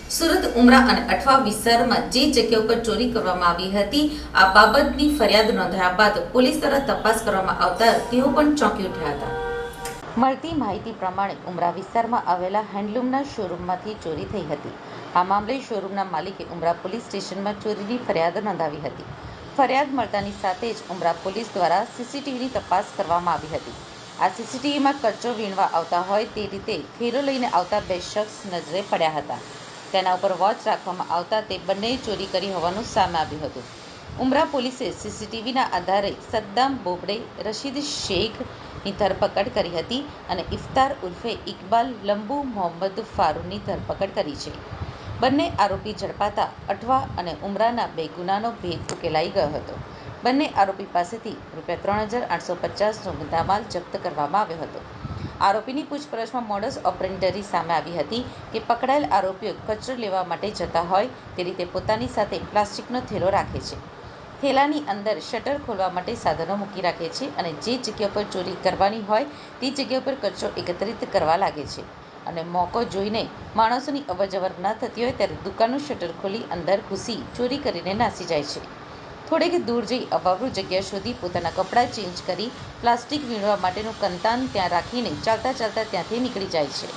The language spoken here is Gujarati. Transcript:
સુરત, ઉમરા અને અઠવા વિસ્તારમાં જે જગ્યા ઉપર ચોરી કરવામાં આવી હતી, આ બાબતની ફરિયાદ નોંધાયા બાદ પોલીસ દ્વારા તપાસ કરવામાં આવતા તેઓ પણ ચોંકી ઉઠ્યા હતા. મળતી માહિતી પ્રમાણે ઉમરા વિસ્તારમાં આવેલા હેન્ડલૂમના શોરૂમમાંથી ચોરી થઈ હતી. આ મામલે શોરૂમના માલિકે ઉમરા પોલીસ સ્ટેશનમાં ચોરીની ફરિયાદ નોંધાવી હતી. ફરિયાદ મળતાની સાથે જ ઉમરા પોલીસ દ્વારા સીસીટીવીની તપાસ કરવામાં આવી હતી. આ સીસીટીવીમાં કચરો વીણવા આવતા હોય તે રીતે થેલો લઈને આવતા બે શખ્સ નજરે પડ્યા હતા. તેના ઉપર વોચ રાખવામાં આવતા તે બંનેએ ચોરી કરી હોવાનું સામે આવ્યું હતું. ઉમરા પોલીસે સીસીટીવીના આધારે સદ્દામ બોબડે, રશીદ શેખની ધરપકડ કરી હતી અને ઇફતાર ઉર્ફે ઇકબાલ લંબુ મોહમ્મદ ફારૂની ધરપકડ કરી છે. બંને આરોપી ઝડપાતા અઠવા અને ઉમરાના બે ગુનાનો ભેદ ઉકેલાઈ ગયો હતો. બંને આરોપી પાસેથી ₹3,850નો મુદ્દામાલ જપ્ત કરવામાં આવ્યો હતો. આરોપીની પૂછપરછમાં મોડસ ઓપરેન્ડરી સામે આવી હતી કે પકડાયેલ આરોપીઓ કચરો લેવા માટે જતા હોય તે રીતે પોતાની સાથે પ્લાસ્ટિકનો થેલો રાખે છે. થેલાની અંદર શટર ખોલવા માટે સાધનો મૂકી રાખે છે અને જે જગ્યા પર ચોરી કરવાની હોય તે જગ્યા પર કચરો એકત્રિત કરવા લાગે છે અને મોકો જોઈને માણસોની અવરજવર ન થતી હોય ત્યારે દુકાનનું શટર ખોલી અંદર ઘૂસી ચોરી કરીને નાસી જાય છે. થોડેક દૂર જઈ અવાવરૂ જગ્યા શોધી પોતાના કપડાં ચેન્જ કરી પ્લાસ્ટિક વીણવા માટેનું કંતાન ત્યાં રાખીને ચાલતા ચાલતા ત્યાંથી નીકળી જાય છે.